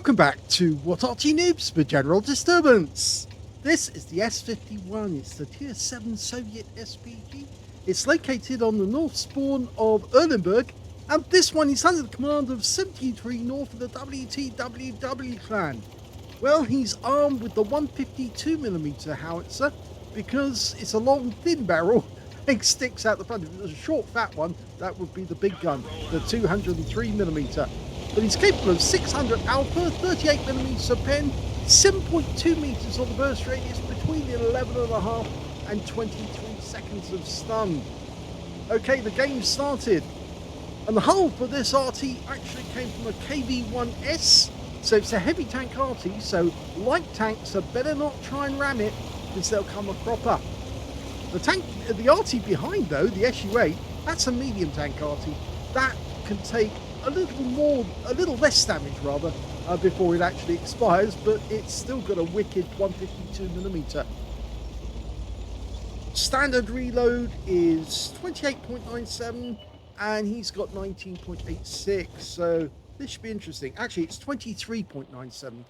Welcome back to What Arty Noobs for General Disturbance. This is the S-51. It's the Tier 7 Soviet SPG. It's located on the north spawn of Erlenberg, and this one is under the command of 73north of the WTWW clan. Well, he's armed with the 152mm howitzer because it's a long, thin barrel and sticks out the front. If it was a short, fat one, that would be the big gun, the 203mm. But he's capable of 600 alpha, 38mm pen, 7.2 meters on the burst radius, between 11.5 and 23 seconds of stun. Okay, the game started. And the hull for this Arty actually came from a KV-1S. So it's a heavy tank Arty, so light tanks are better not try and ram it because they'll come a cropper. The Arty behind though, the SU-8, that's a medium tank Arty. That can take a little less damage rather, before it actually expires, but it's still got a wicked 152mm. Standard reload is 28.97 and he's got 19.86, so this should be interesting. Actually, it's 23.97.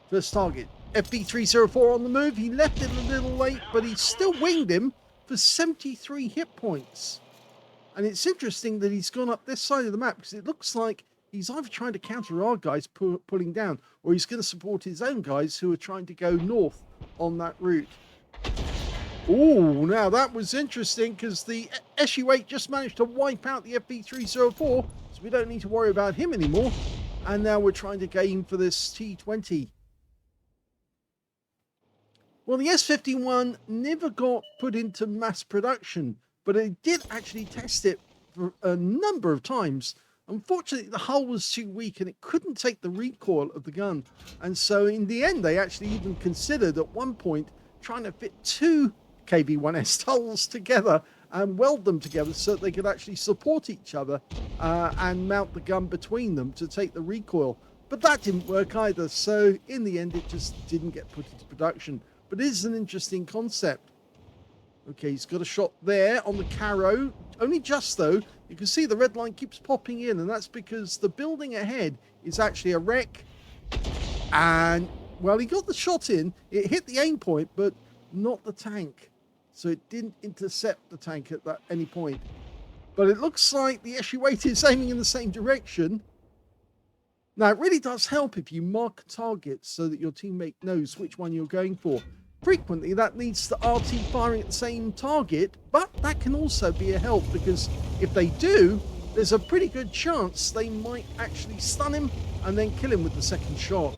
First target, FB304 on the move. He left it a little late, but he still winged him for 73 hit points. And it's interesting that he's gone up this side of the map because it looks like he's either trying to counter our guys pulling down, or he's going to support his own guys who are trying to go north on that route. Oh, now that was interesting because the SU-8 just managed to wipe out the FB304, so we don't need to worry about him anymore. And now we're trying to gain for this T-20. Well, the S-51 never got put into mass production, but it did actually test it for a number of times. Unfortunately, the hull was too weak and it couldn't take the recoil of the gun. And so in the end, they actually even considered at one point trying to fit two KV-1S hulls together and weld them together so that they could actually support each other and mount the gun between them to take the recoil. But that didn't work either. So in the end, it just didn't get put into production. But it is an interesting concept. Okay, he's got a shot there on the Caro. Only just though, you can see the red line keeps popping in, and that's because the building ahead is actually a wreck. And, well, he got the shot in. It hit the aim point, but not the tank. So it didn't intercept the tank at any point. But it looks like the SU-8 is aiming in the same direction. Now, it really does help if you mark targets so that your teammate knows which one you're going for. Frequently, that leads to Arty firing at the same target, but that can also be a help because if they do, there's a pretty good chance they might actually stun him and then kill him with the second shot.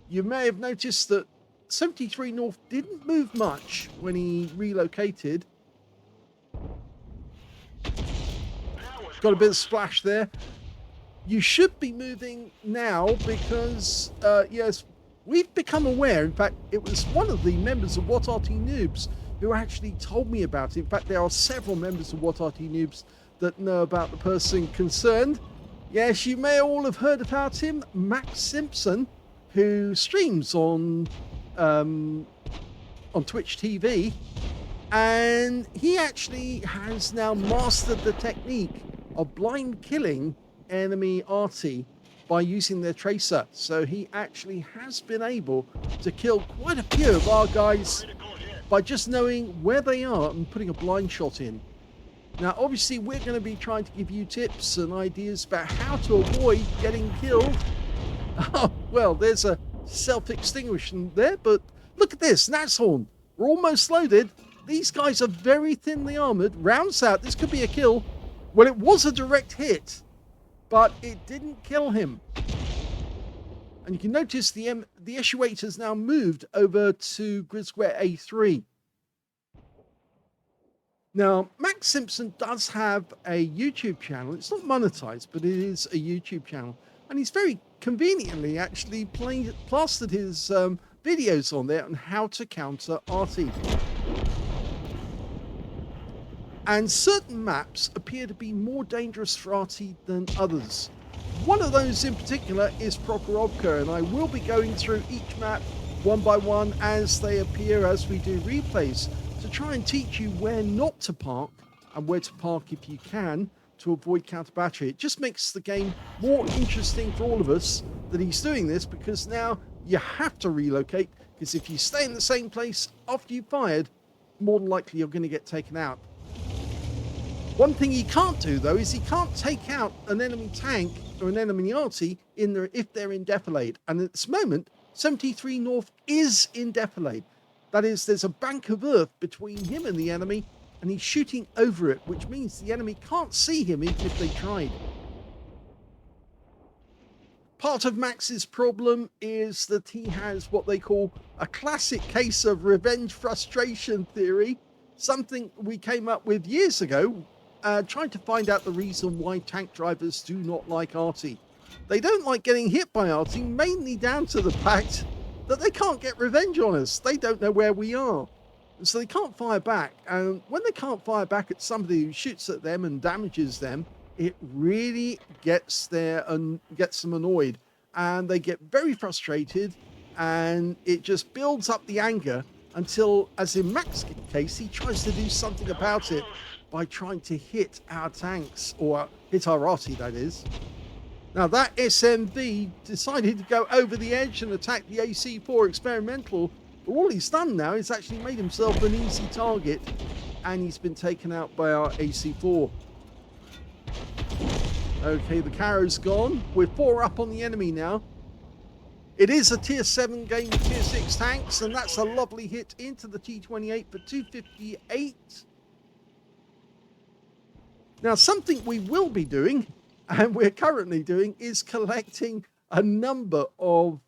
You may have noticed that 73 North didn't move much when he relocated. Got a bit of splash there. You should be moving now because, yes, we've become aware. In fact, it was one of the members of What Arty Noobs who actually told me about it. In fact, there are several members of What Arty Noobs that know about the person concerned. Yes, you may all have heard about him, Max Simpson, who streams on Twitch TV. And he actually has now mastered the technique of blind killing enemy Arty by using their tracer. So he actually has been able to kill quite a few of our guys by just knowing where they are and putting a blind shot in. Now obviously we're going to be trying to give you tips and ideas about how to avoid getting killed. Oh, well, there's a self-extinguishing there, but look at this, Nashorn. We're almost loaded. These guys are very thinly armored. Rounds out, this could be a kill. Well, it was a direct hit, but it didn't kill him. And you can notice the SU-8 has now moved over to Grid Square A3. Now, Max Simpson does have a YouTube channel. It's not monetized, but it is a YouTube channel. And he's very conveniently actually plastered his videos on there on how to counter Arty. And certain maps appear to be more dangerous for Arty than others. One of those in particular is Prokhorovka, and I will be going through each map one by one as they appear as we do replays to try and teach you where not to park and where to park if you can. to avoid counter battery. It just makes the game more interesting for all of us that he's doing this, because now you have to relocate, because if you stay in the same place after you fired, more than likely you're going to get taken out. One thing he can't do, though, is he can't take out an enemy tank or an enemy Arty if they're in defilade. And at this moment, 73 North is in defilade. That is, there's a bank of earth between him and the enemy, and he's shooting over it, which means the enemy can't see him even if they tried. Part of Max's problem is that he has what they call a classic case of revenge frustration theory, something we came up with years ago, trying to find out the reason why tank drivers do not like Arty. They don't like getting hit by Arty, mainly down to the fact that they can't get revenge on us. They don't know where we are. And so they can't fire back. And when they can't fire back at somebody who shoots at them and damages them, it really gets them annoyed. And they get very frustrated, and it just builds up the anger until, as in Max's case, he tries to do something about it by trying to hit our tanks, or hit our Arty, that is. Now, that SMV decided to go over the edge and attack the AC4 experimental, but all he's done now is actually made himself an easy target, and he's been taken out by our AC4. Okay, the Carrow's gone. We're 4 up on the enemy now. It is a tier 7 game with tier 6 tanks, and that's a lovely hit into the T28 for 258. Now, something we will be doing, and we're currently doing, is collecting a number of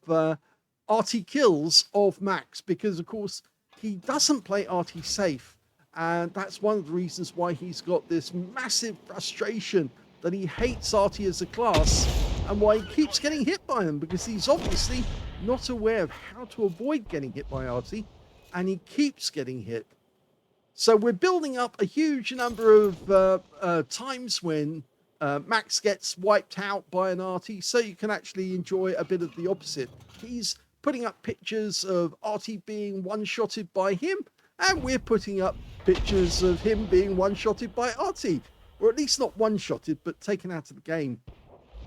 Arty kills of Max, because, of course, he doesn't play Arty safe. And that's one of the reasons why he's got this massive frustration that he hates Arty as a class, and why he keeps getting hit by them, because he's obviously not aware of how to avoid getting hit by Arty, and he keeps getting hit. So we're building up a huge number of times when Max gets wiped out by an Arty, so you can actually enjoy a bit of the opposite. He's putting up pictures of Arty being one-shotted by him, and we're putting up pictures of him being one-shotted by Arty. Or at least not one-shotted, but taken out of the game.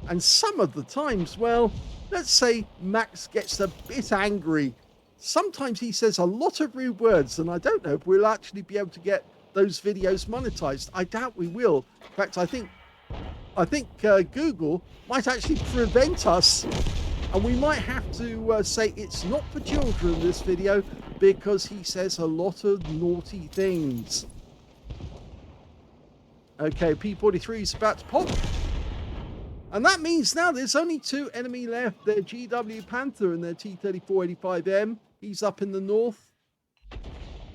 And some of the times, well, let's say Max gets a bit angry. Sometimes he says a lot of rude words, and I don't know if we'll actually be able to get those videos monetized. I doubt we will. In fact, I think Google might actually prevent us, and we might have to say it's not for children, this video, because he says a lot of naughty things. Okay, P43 is about to pop. And that means now there's only 2 enemy left. Their GW Panther and their T3485M. He's up in the north.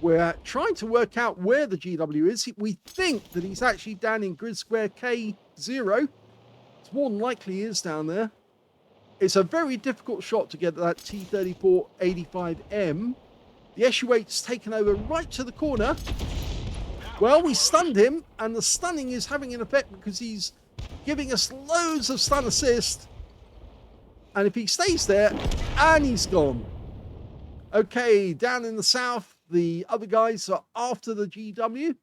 We're trying to work out where the GW is. We think that he's actually down in grid square K0. It's more than likely he is down there. It's a very difficult shot to get that T3485M. The SU-8's taken over right to the corner. Well, we stunned him, and the stunning is having an effect because he's giving us loads of stun assist. And if he stays there, and he's gone. Okay, down in the south, the other guys are after the GW.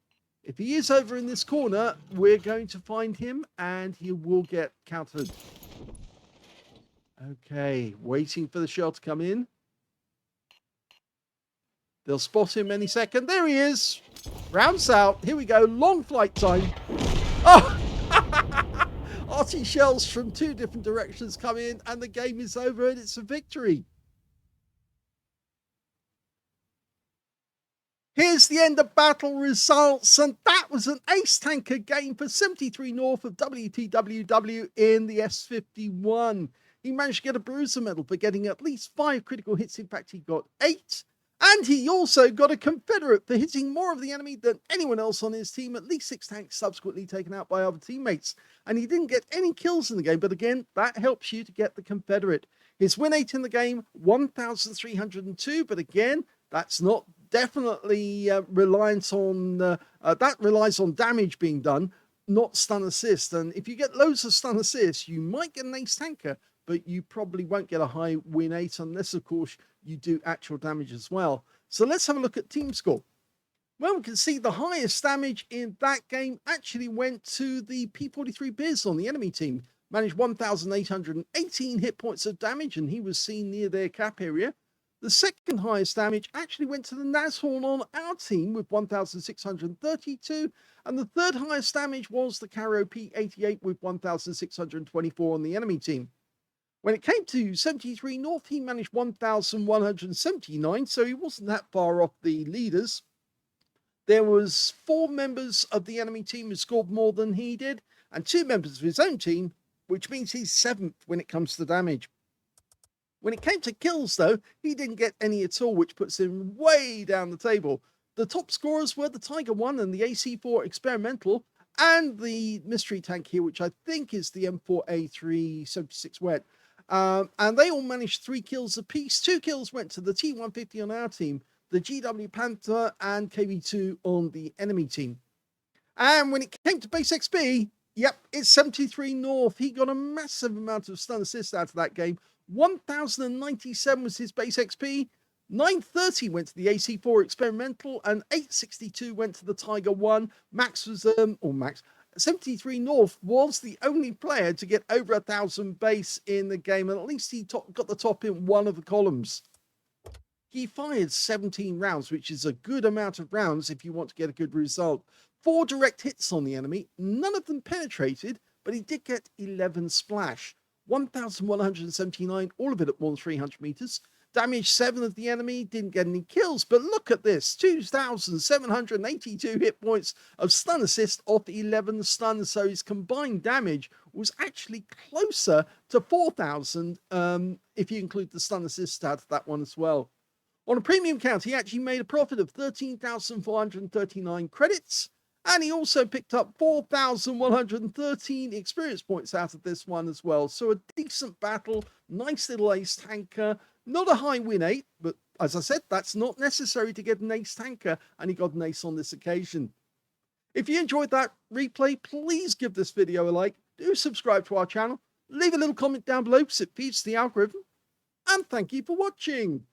If he is over in this corner, we're going to find him, and he will get countered. Okay, waiting for the shell to come in. They'll spot him any second. There he is. Rounds out. Here we go. Long flight time. Oh! Arty shells from 2 different directions come in, and the game is over, and it's a victory. Here's the end of battle results, and that was an ace tanker game for 73 North of WTWW in the S-51. He managed to get a bruiser medal for getting at least 5 critical hits. In fact, he got 8. And he also got a Confederate for hitting more of the enemy than anyone else on his team, at least 6 tanks subsequently taken out by other teammates. And he didn't get any kills in the game, but again, that helps you to get the Confederate. His win rate in the game, 1,302, but again, that's not definitely reliant on, that relies on damage being done, not stun assist. And if you get loads of stun assists, you might get an ace tanker, but you probably won't get a high win rate unless, of course, you do actual damage as well. So let's have a look at team score. Well, we can see the highest damage in that game actually went to the P-43 Biz on the enemy team. Managed 1,818 hit points of damage, and he was seen near their cap area. The second highest damage actually went to the Nashorn on our team with 1,632, and the third highest damage was the Caro P-88 with 1,624 on the enemy team. When it came to 73north, he managed 1,179, so he wasn't that far off the leaders. There was 4 members of the enemy team who scored more than he did, and 2 members of his own team, which means he's 7th when it comes to damage. When it came to kills, though, he didn't get any at all, which puts him way down the table. The top scorers were the Tiger 1 and the AC4 Experimental, and the mystery tank here, which I think is the M4A3 76 Wet. And they all managed 3 kills apiece. 2 kills went to the T150 on our team, the GW Panther, and KB2 on the enemy team. And when it came to base XP, yep, it's 73north. He got a massive amount of stun assist out of that game. 1,097 was his base XP. 930 went to the AC4 Experimental, and 862 went to the Tiger 1. Max was, 73north was the only player to get over 1,000 base in the game, and at least he got the top in one of the columns. He fired 17 rounds, which is a good amount of rounds if you want to get a good result. 4 direct hits on the enemy, none of them penetrated, but he did get 11 splash. 1,179, all of it at more than 300 meters. Damaged 7 of the enemy, didn't get any kills, but look at this, 2,782 hit points of stun assist off 11 stuns, so his combined damage was actually closer to 4,000 if you include the stun assist out of that one as well. On a premium count, he actually made a profit of 13,439 credits, and he also picked up 4,113 experience points out of this one as well. So a decent battle, nice little ace tanker, not a high win 8, but as I said, that's not necessary to get an ace tanker, and he got an ace on this occasion. If you enjoyed that replay, please give this video a like, do subscribe to our channel, leave a little comment down below because it feeds the algorithm, and thank you for watching.